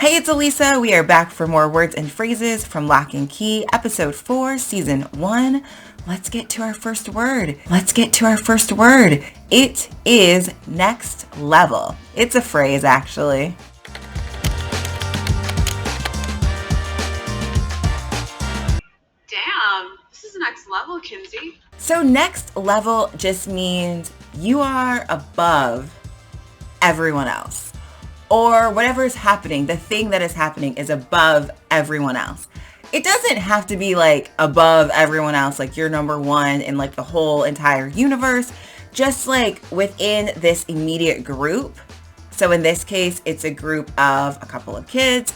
Hey, it's Elisa. We are back for more words and phrases from Lock and Key, episode 4, season 1. Let's get to our first word. It is next level. It's a phrase, actually. Damn, this is next level, Kinsey. So next level just means you are above everyone else. Or whatever is happening, the thing that is happening is above everyone else. It doesn't have to be like above everyone else, like you're number one in like the whole entire universe, just like within this immediate group. So in this case, it's a group of a couple of kids.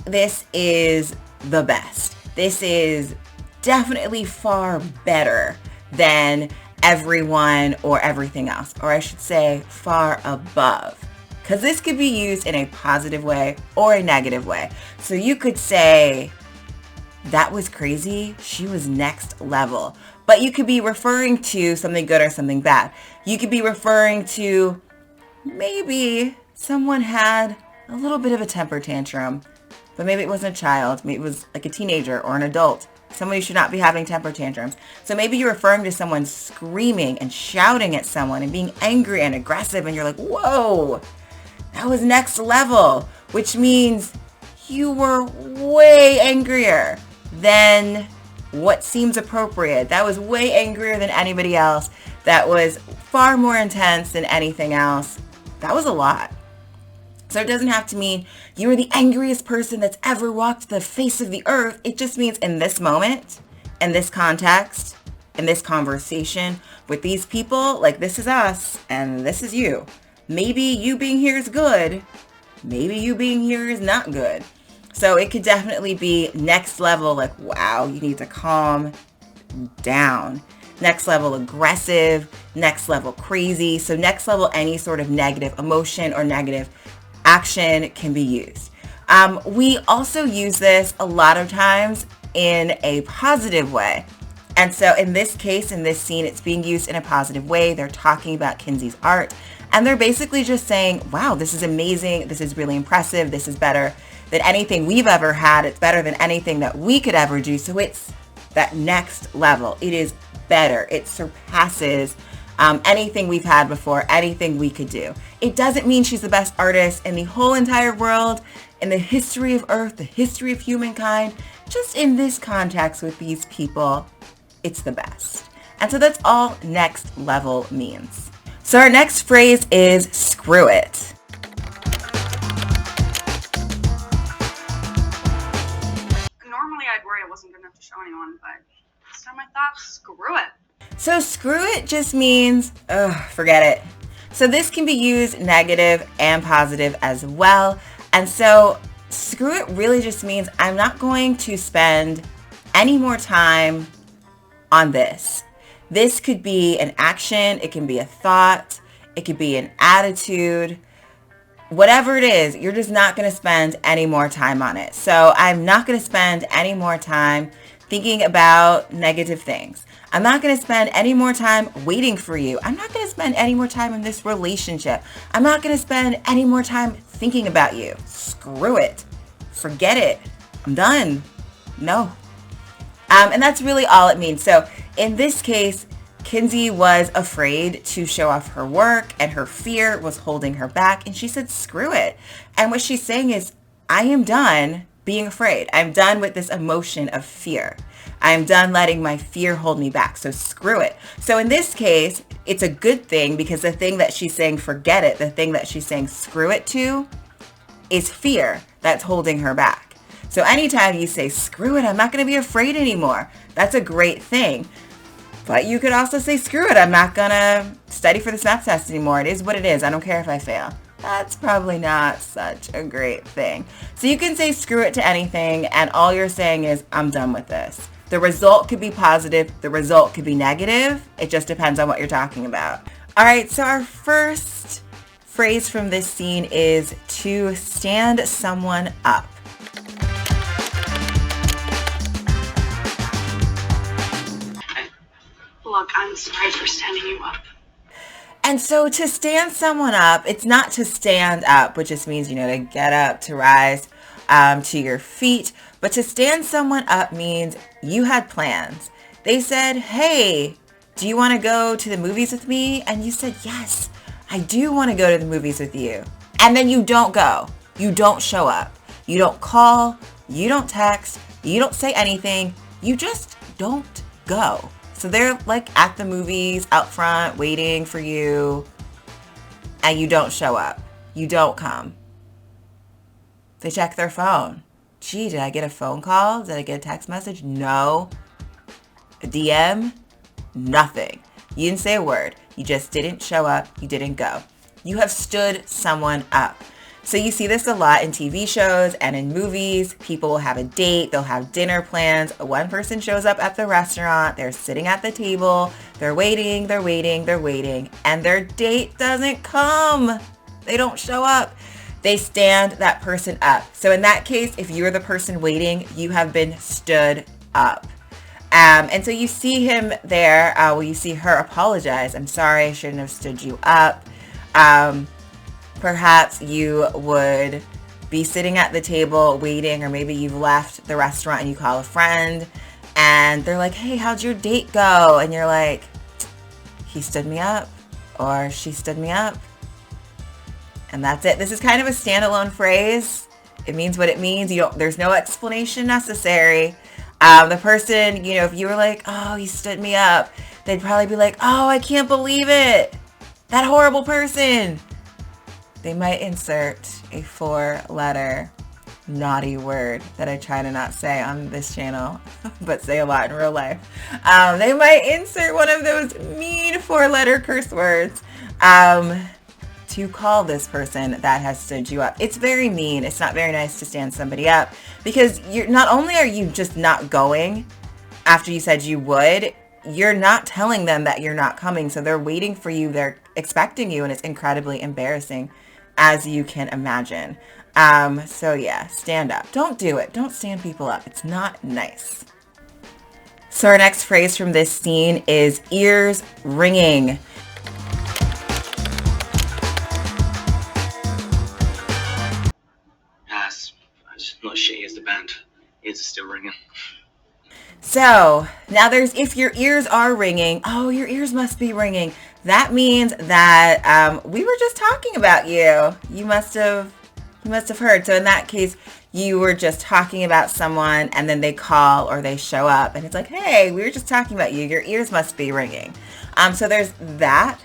This is the best. This is definitely far better than everyone or everything else, or I should say far above. Because this could be used in a positive way or a negative way. So you could say, that was crazy. She was next level. But you could be referring to something good or something bad. You could be referring to maybe someone had a little bit of a temper tantrum, but maybe it wasn't a child. Maybe it was like a teenager or an adult. Someone who should not be having temper tantrums. So maybe you're referring to someone screaming and shouting at someone and being angry and aggressive, and you're like, whoa, that was next level, which means you were way angrier than what seems appropriate. That was way angrier than anybody else. That was far more intense than anything else. That was a lot. So it doesn't have to mean you were the angriest person that's ever walked the face of the earth. It just means in this moment, in this context, in this conversation with these people, like this is us and this is you. Maybe you being here is good. Maybe you being here is not good. So it could definitely be next level, like, wow, you need to calm down. Next level aggressive, next level crazy. So next level, any sort of negative emotion or negative action can be used. We also use this a lot of times in a positive way. And so in this case, in this scene, it's being used in a positive way. They're talking about Kinsey's art. And they're basically just saying, wow, this is amazing. This is really impressive. This is better than anything we've ever had. It's better than anything that we could ever do. So it's that next level. It is better. It surpasses anything we've had before, anything we could do. It doesn't mean she's the best artist in the whole entire world, in the history of Earth, the history of humankind. Just in this context with these people, it's the best. And so that's all next level means. So our next phrase is screw it. Normally I'd worry I wasn't good enough to show anyone, but this time I thought, screw it. So screw it just means, forget it. So this can be used negative and positive as well. And so screw it really just means I'm not going to spend any more time on this. This could be an action, it can be a thought, it could be an attitude. Whatever it is, you're just not going to spend any more time on it. So I'm not going to spend any more time thinking about negative things. I'm not going to spend any more time waiting for you. I'm not going to spend any more time in this relationship. I'm not going to spend any more time thinking about you. Screw it. Forget it. I'm done. No. And that's really all it means. So in this case, Kinsey was afraid to show off her work and her fear was holding her back. And she said, screw it. And what she's saying is, I am done being afraid. I'm done with this emotion of fear. I'm done letting my fear hold me back. So screw it. So in this case, it's a good thing because the thing that she's saying, forget it, the thing that she's saying, screw it to, is fear that's holding her back. So anytime you say, screw it, I'm not going to be afraid anymore, that's a great thing. But you could also say, screw it, I'm not going to study for this math test anymore. It is what it is. I don't care if I fail. That's probably not such a great thing. So you can say screw it to anything, and all you're saying is, I'm done with this. The result could be positive. The result could be negative. It just depends on what you're talking about. All right, so our first phrase from this scene is to stand someone up. Look, I'm sorry for standing you up. And so to stand someone up, it's not to stand up, which just means, to get up, to rise to your feet. But to stand someone up means you had plans. They said, hey, do you want to go to the movies with me? And you said, yes, I do want to go to the movies with you. And then you don't go. You don't show up. You don't call. You don't text. You don't say anything. You just don't go. So they're like at the movies out front waiting for you, and you don't show up. You don't come. They check their phone. Gee, did I get a phone call? Did I get a text message? No. A DM? Nothing. You didn't say a word. You just didn't show up. You didn't go. You have stood someone up. So you see this a lot in TV shows and in movies. People will have a date. They'll have dinner plans. One person shows up at the restaurant. They're sitting at the table. They're waiting, they're waiting, they're waiting. And their date doesn't come. They don't show up. They stand that person up. So in that case, if you're the person waiting, you have been stood up. And so you see him there. You see her apologize. I'm sorry, I shouldn't have stood you up. Perhaps you would be sitting at the table waiting, or maybe you've left the restaurant and you call a friend and they're like, hey, how'd your date go? And you're like, he stood me up, or she stood me up. And that's it. This is kind of a standalone phrase. It means what it means. There's no explanation necessary. The person, if you were like, oh, he stood me up, they'd probably be like, oh, I can't believe it. That horrible person. They might insert a 4-letter naughty word that I try to not say on this channel, but say a lot in real life. They might insert one of those mean 4-letter curse words to call this person that has stood you up. It's very mean. It's not very nice to stand somebody up, because not only are you just not going after you said you would, you're not telling them that you're not coming. So they're waiting for you. They're expecting you, and it's incredibly embarrassing, as you can imagine. So yeah, stand up. Don't do it. Don't stand people up. It's not nice. So our next phrase from this scene is ears ringing. Yes, I just not shitty as the band. Ears are still ringing. So now if your ears are ringing, oh, your ears must be ringing. That means that we were just talking about you. You must have heard. So in that case, you were just talking about someone, and then they call or they show up, and it's like, hey, we were just talking about you. Your ears must be ringing. So there's that,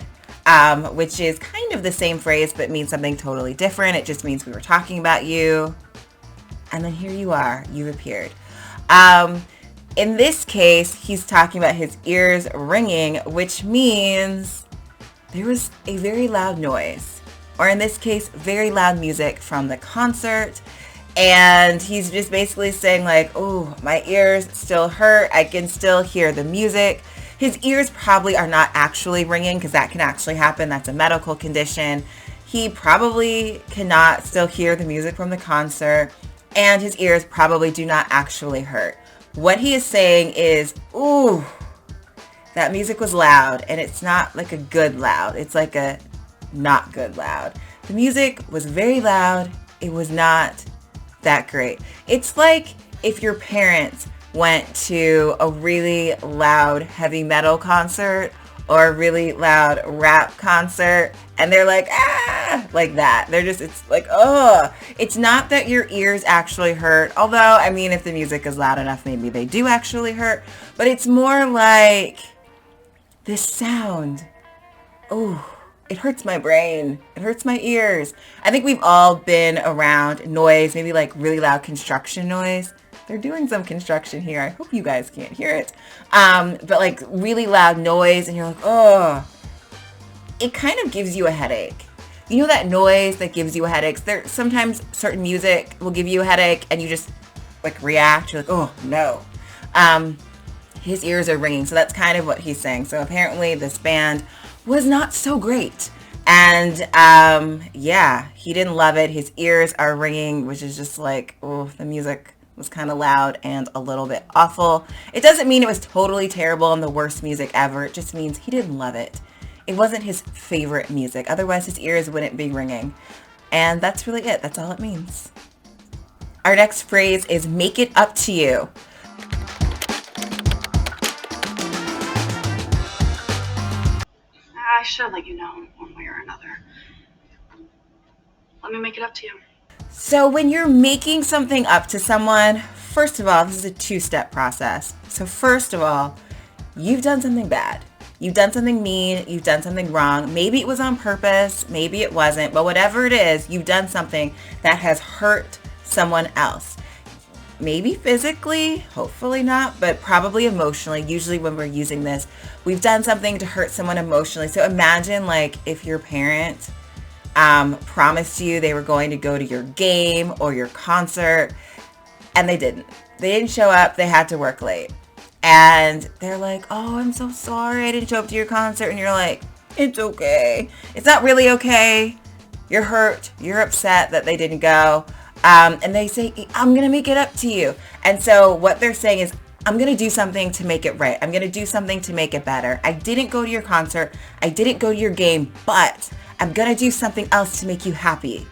which is kind of the same phrase, but means something totally different. It just means we were talking about you, and then here you are. You've appeared. In this case, he's talking about his ears ringing, which means there was a very loud noise, or in this case, very loud music from the concert. And he's just basically saying like, oh, my ears still hurt. I can still hear the music. His ears probably are not actually ringing, because that can actually happen. That's a medical condition. He probably cannot still hear the music from the concert, and his ears probably do not actually hurt. What he is saying is, ooh, that music was loud, and it's not like a good loud. It's like a not good loud. The music was very loud. It was not that great. It's like if your parents went to a really loud heavy metal concert or a really loud rap concert, and they're like, ah, like that. It's like, oh, it's not that your ears actually hurt. Although, I mean, if the music is loud enough, maybe they do actually hurt, but it's more like this sound. Oh, it hurts my brain. It hurts my ears. I think we've all been around noise, maybe like really loud construction noise. They're doing some construction here. I hope you guys can't hear it. But like really loud noise, and you're like, oh, it kind of gives you a headache. You know that noise that gives you a headache? Sometimes certain music will give you a headache, and you just like react. You're like, oh no. His ears are ringing. So that's kind of what he's saying. So apparently this band was not so great. And yeah, he didn't love it. His ears are ringing, which is just like, oh, the music was kind of loud and a little bit awful. It doesn't mean it was totally terrible and the worst music ever. It just means he didn't love it. It wasn't his favorite music. Otherwise, his ears wouldn't be ringing. And that's really it. That's all it means. Our next phrase is make it up to you. I should let you know one way or another. Let me make it up to you. So when you're making something up to someone, first of all, this is a two-step process. So first of all, you've done something bad. You've done something mean. You've done something wrong. Maybe it was on purpose. Maybe it wasn't. But whatever it is, you've done something that has hurt someone else. Maybe physically, hopefully not, but probably emotionally. Usually when we're using this, we've done something to hurt someone emotionally. So imagine like if your parent promised you they were going to go to your game or your concert and they didn't. They didn't show up. They had to work late. And they're like, oh, I'm so sorry I didn't show up to your concert. And you're like, it's okay. It's not really okay. You're hurt. You're upset that they didn't go. And they say, I'm going to make it up to you. And so what they're saying is, I'm going to do something to make it right. I'm going to do something to make it better. I didn't go to your concert. I didn't go to your game, but I'm going to do something else to make you happy.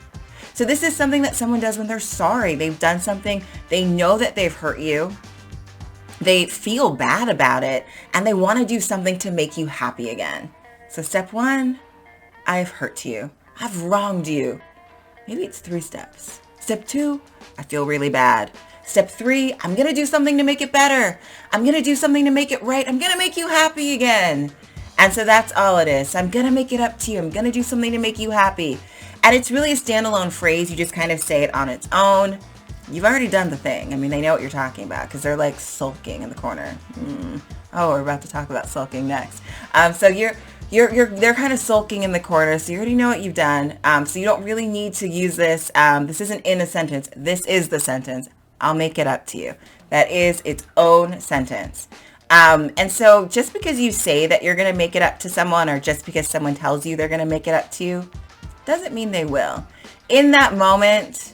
So this is something that someone does when they're sorry. They've done something. They know that they've hurt you. They feel bad about it, and they want to do something to make you happy again. So step one, I've hurt you. I've wronged you. Maybe it's 3 steps. Step 2, I feel really bad. Step 3, I'm going to do something to make it better. I'm going to do something to make it right. I'm going to make you happy again. And so that's all it is. So I'm going to make it up to you. I'm going to do something to make you happy. And it's really a standalone phrase. You just kind of say it on its own. You've already done the thing. I mean, they know what you're talking about because they're like sulking in the corner. Oh, we're about to talk about sulking next. So they're kind of sulking in the corner, so you already know what you've done. So you don't really need to use this. This isn't in a sentence. This is the sentence. I'll make it up to you. That is its own sentence. And so just because you say that you're going to make it up to someone, or just because someone tells you they're going to make it up to you, doesn't mean they will. In that moment,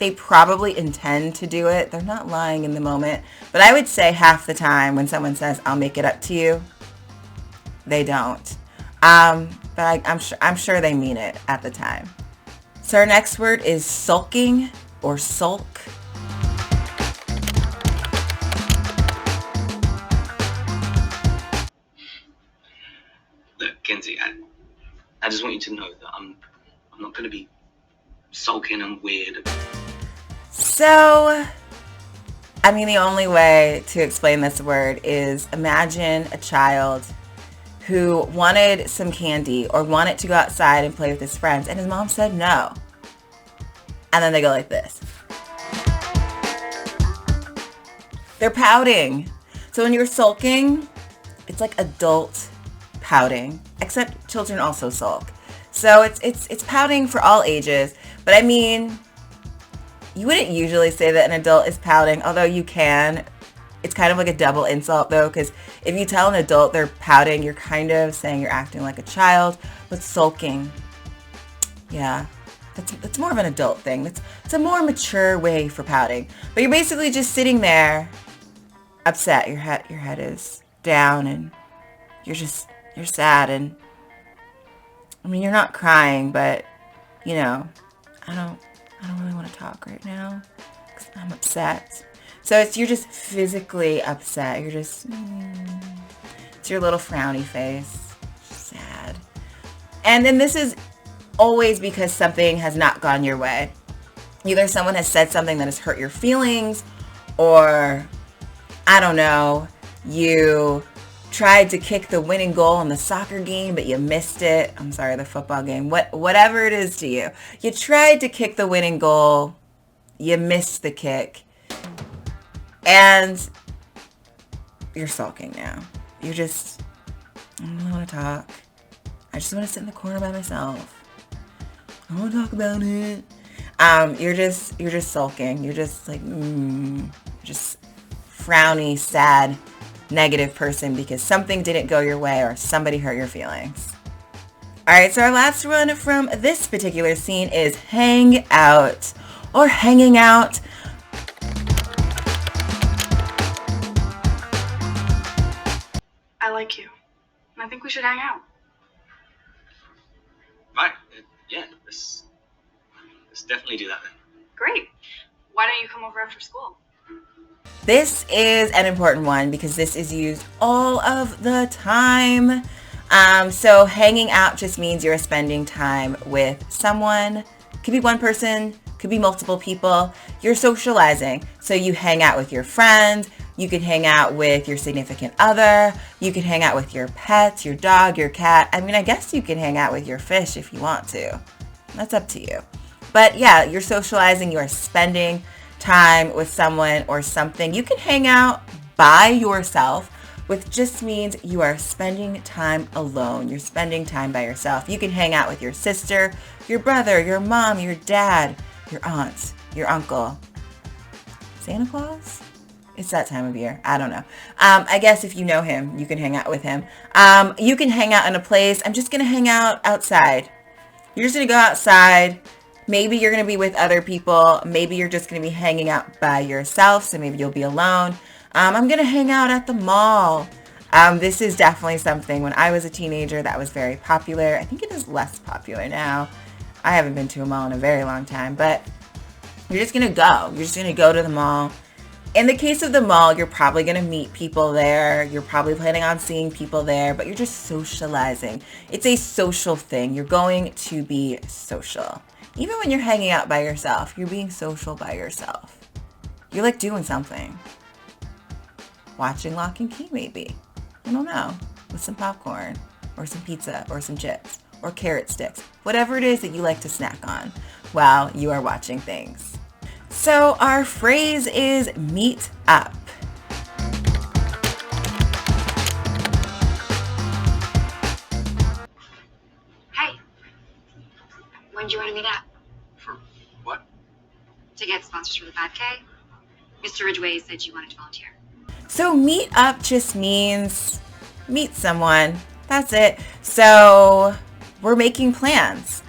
they probably intend to do it. They're not lying in the moment. But I would say half the time when someone says, I'll make it up to you, they don't. But I'm sure they mean it at the time. So our next word is sulking or sulk. Look, Kenzie, I just want you to know that I'm not going to be sulking and weird. So, I mean, the only way to explain this word is imagine a child who wanted some candy or wanted to go outside and play with his friends, and his mom said no. And then they go like this. They're pouting. So when you're sulking, it's like adult pouting, except children also sulk. So it's pouting for all ages. But I mean, you wouldn't usually say that an adult is pouting, although you can. It's kind of like a double insult though, because if you tell an adult they're pouting, you're kind of saying you're acting like a child. But sulking, yeah, that's more of an adult thing. It's a more mature way for pouting. But you're basically just sitting there, upset. Your head is down, and you're sad. And I mean, you're not crying, but you know, I don't really want to talk right now because I'm upset. So you're just physically upset. You're just, it's your little frowny face. Sad. And then this is always because something has not gone your way. Either someone has said something that has hurt your feelings, or, I don't know, you tried to kick the winning goal in the soccer game, but you missed it. I'm sorry, the football game. Whatever it is to you. You tried to kick the winning goal. You missed the kick. And you're sulking now. You're just, I don't want to talk. I just want to sit in the corner by myself. I don't want to talk about it. You're just sulking. You're just like, just frowny, sad, negative person because something didn't go your way or somebody hurt your feelings. All right, so our last one from this particular scene is hang out or hanging out. I like you, and I think we should hang out. Right. Yeah. Let's definitely do that then. Great. Why don't you come over after school? This is an important one because this is used all of the time. So hanging out just means you're spending time with someone. Could be one person, could be multiple people. You're socializing. So you hang out with your friend. You could hang out with your significant other. You could hang out with your pets, your dog, your cat. I mean, I guess you can hang out with your fish if you want to. That's up to you. But yeah, you're socializing. You are spending time with someone or something. You can hang out by yourself, which just means you are spending time alone. You're spending time by yourself. You can hang out with your sister, your brother, your mom, your dad, your aunt, your uncle. Santa Claus? It's that time of year. I don't know. I guess if you know him, you can hang out with him. You can hang out in a place. I'm just going to hang out outside. You're just going to go outside. Maybe you're going to be with other people. Maybe you're just going to be hanging out by yourself. So maybe you'll be alone. I'm going to hang out at the mall. This is definitely something when I was a teenager that was very popular. I think it is less popular now. I haven't been to a mall in a very long time, but you're just going to go. You're just going to go to the mall. In the case of the mall, you're probably going to meet people there. You're probably planning on seeing people there, but you're just socializing. It's a social thing. You're going to be social. Even when you're hanging out by yourself, you're being social by yourself. You're like doing something. Watching Lock and Key maybe. I don't know. With some popcorn or some pizza or some chips or carrot sticks. Whatever it is that you like to snack on while you are watching things. So our phrase is meet up. Hey, when do you want to meet up? For what? To get sponsors for the 5K? Mr. Ridgway said you wanted to volunteer. So meet up just means meet someone. That's it. So we're making plans.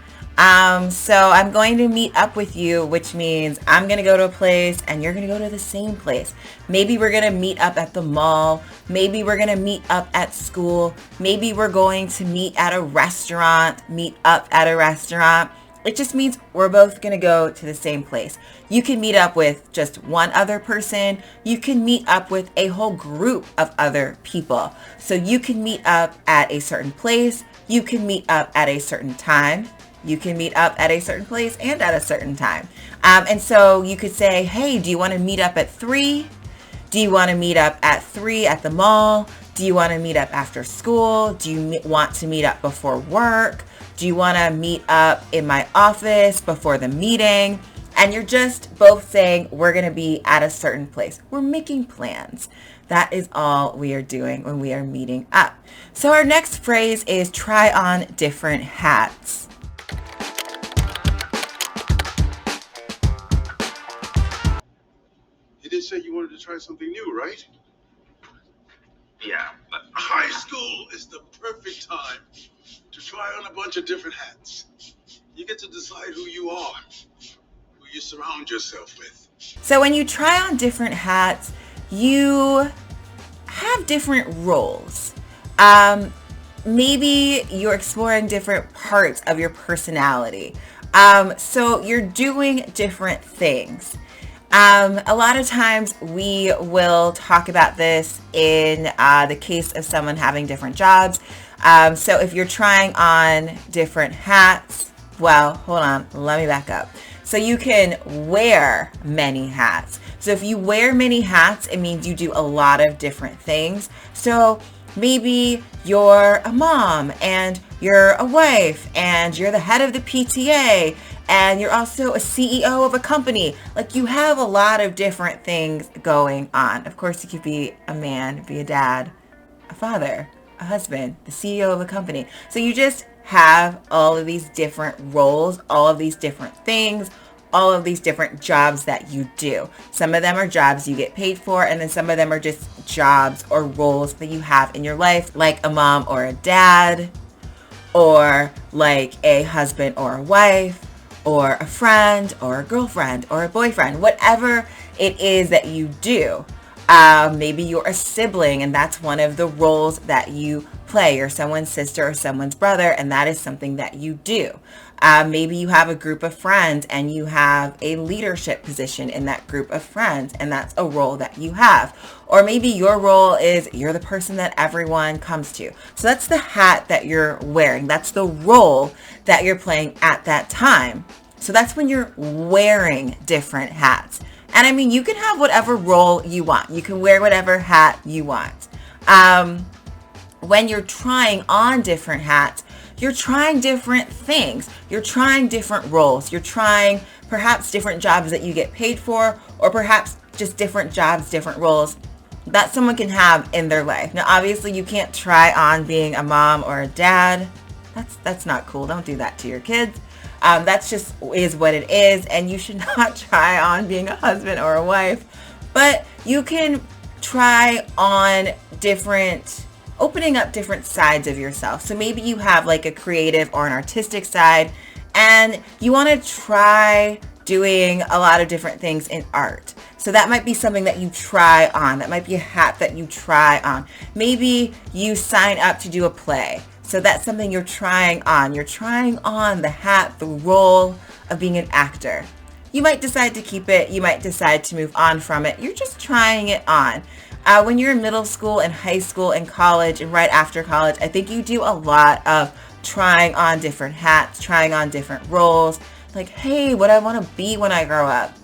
So I'm going to meet up with you, which means I'm going to go to a place and you're going to go to the same place. Maybe we're going to meet up at the mall. Maybe we're going to meet up at school. Maybe we're going to meet at a restaurant, meet up at a restaurant. It just means we're both going to go to the same place. You can meet up with just one other person. You can meet up with a whole group of other people. So you can meet up at a certain place. You can meet up at a certain time. You can meet up at a certain place and at a certain time. And so you could say, hey, do you want to meet up at 3? Do you want to meet up at 3 at the mall? Do you want to meet up after school? Do you want to meet up before work? Do you want to meet up in my office before the meeting? And you're just both saying we're going to be at a certain place. We're making plans. That is all we are doing when we are meeting up. So our next phrase is try on different hats. You did say you wanted to try something new, right? Yeah, but High school is the perfect time to try on a bunch of different hats. You get to decide who you are, who you surround yourself with. So when you try on different hats, you have different roles. Maybe you're exploring different parts of your personality. So you're doing different things. A lot of times we will talk about this in the case of someone having different jobs. So if you're trying on different hats, well, hold on, let me back up. So you can wear many hats. So if you wear many hats, it means you do a lot of different things. So maybe you're a mom and you're a wife and you're the head of the PTA and you're also a CEO of a company. Like you have a lot of different things going on. Of course, you could be a man, be a dad, a father, a husband, the CEO of a company. So you just have all of these different roles, all of these different things, all of these different jobs that you do. Some of them are jobs you get paid for, and then some of them are just jobs or roles that you have in your life, like a mom or a dad, or like a husband or a wife, or a friend or a girlfriend or a boyfriend, whatever it is that you do. Maybe you're a sibling and that's one of the roles that you play. You're someone's sister or someone's brother, and that is something that you do. Maybe you have a group of friends and you have a leadership position in that group of friends, and that's a role that you have. Or maybe your role is you're the person that everyone comes to. So that's the hat that you're wearing. That's the role that you're playing at that time. So that's when you're wearing different hats. And I mean, you can have whatever role you want. You can wear whatever hat you want. When you're trying on different hats, you're trying different things. You're trying different roles. You're trying perhaps different jobs that you get paid for, or perhaps just different jobs, different roles that someone can have in their life. Now, obviously, you can't try on being a mom or a dad. That's not cool. Don't do that to your kids. That's just is what it is, and you should not try on being a husband or a wife. But you can try on opening up different sides of yourself. So maybe you have like a creative or an artistic side, and you want to try doing a lot of different things in art. So that might be something that you try on. That might be a hat that you try on. Maybe you sign up to do a play. So that's something you're trying on. You're trying on the hat, the role of being an actor. You might decide to keep it. You might decide to move on from it. You're just trying it on. When you're in middle school and high school and college and right after college, I think you do a lot of trying on different hats, trying on different roles. Like, hey, what I want to be when I grow up.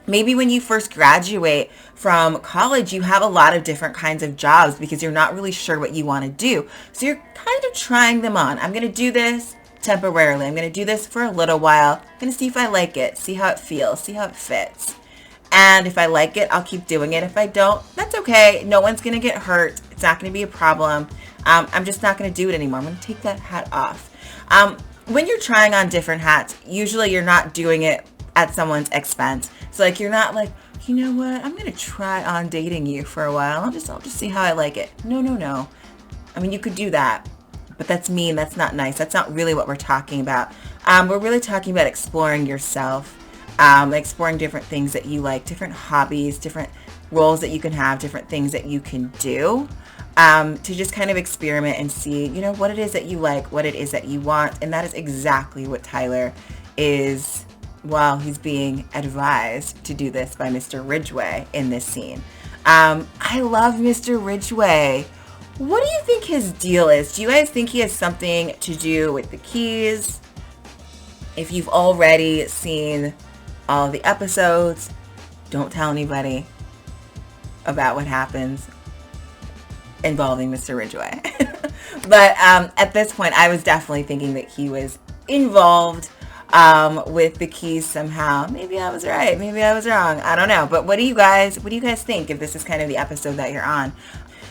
Maybe when you first graduate from college, you have a lot of different kinds of jobs because you're not really sure what you want to do. So you're kind of trying them on. I'm going to do this temporarily. I'm going to do this for a little while. I'm going to see if I like it, see how it feels, see how it fits. And if I like it, I'll keep doing it. If I don't, that's okay. No one's going to get hurt. It's not going to be a problem. I'm just not going to do it anymore. I'm going to take that hat off. When you're trying on different hats, usually you're not doing it at someone's expense. So like you're not like, you know what, I'm going to try on dating you for a while. I'll just see how I like it. No. I mean, you could do that, but that's mean. That's not nice. That's not really what we're talking about. We're really talking about exploring yourself, exploring different things that you like, different hobbies, different roles that you can have, different things that you can do, to just kind of experiment and see, you know, what it is that you like, what it is that you want. And that is exactly what Tyler is. Well, he's being advised to do this by Mr. Ridgway in this scene. I love Mr. Ridgway. What do you think his deal is? Do you guys think he has something to do with the keys? If you've already seen all of the episodes, don't tell anybody about what happens involving Mr. Ridgway. But at this point, I was definitely thinking that he was involved with the keys somehow. Maybe I was right. Maybe I was wrong. I don't know. But what do you guys think if this is kind of the episode that you're on?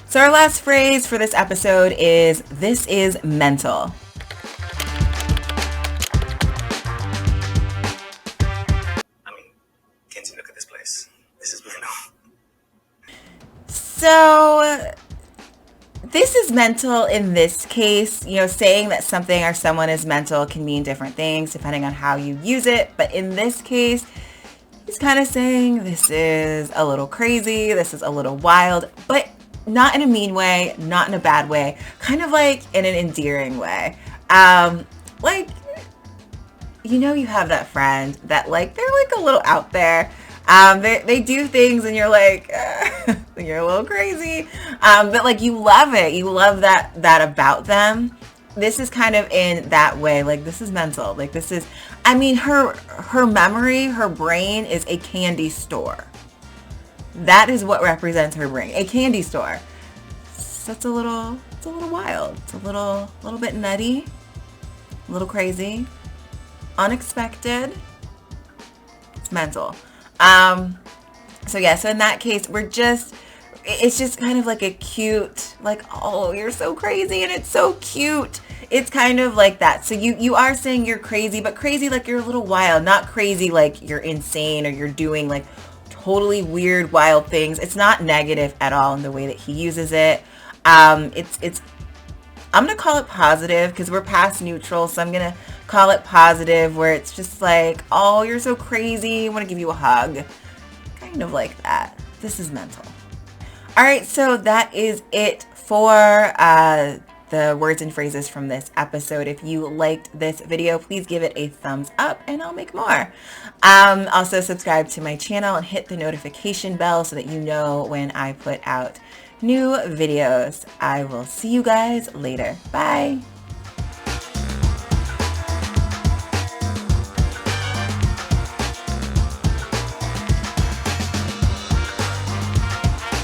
So our last phrase for this episode is, this is mental. I mean, Kenzie, look at this place. This is mental. So this is mental in this case. You know, saying that something or someone is mental can mean different things depending on how you use it. But in this case, he's kind of saying this is a little crazy, this is a little wild, but not in a mean way, not in a bad way, kind of like in an endearing way. Like, you know, you have that friend that like, they're like a little out there. They do things and you're like, you're a little crazy. But like, you love it. You love that about them. This is kind of in that way. Like, this is mental. Like, this is, I mean, her memory, her brain is a candy store. That is what represents her brain. A candy store. So it's a little wild. It's a little bit nutty, a little crazy, unexpected. It's mental. So yeah, so in that case, it's just kind of like a cute, like, oh, you're so crazy and it's so cute. It's kind of like that. So you are saying you're crazy, but crazy like you're a little wild, not crazy like you're insane or you're doing like totally weird, wild things. It's not negative at all in the way that he uses it. I'm going to call it positive because we're past neutral. So I'm going to call it positive where it's just like, oh, you're so crazy. I want to give you a hug. Kind of like that. This is mental. All right, so that is it for the words and phrases from this episode. If you liked this video, please give it a thumbs up and I'll make more. Also subscribe to my channel and hit the notification bell so that you know when I put out new videos. I will see you guys later. Bye.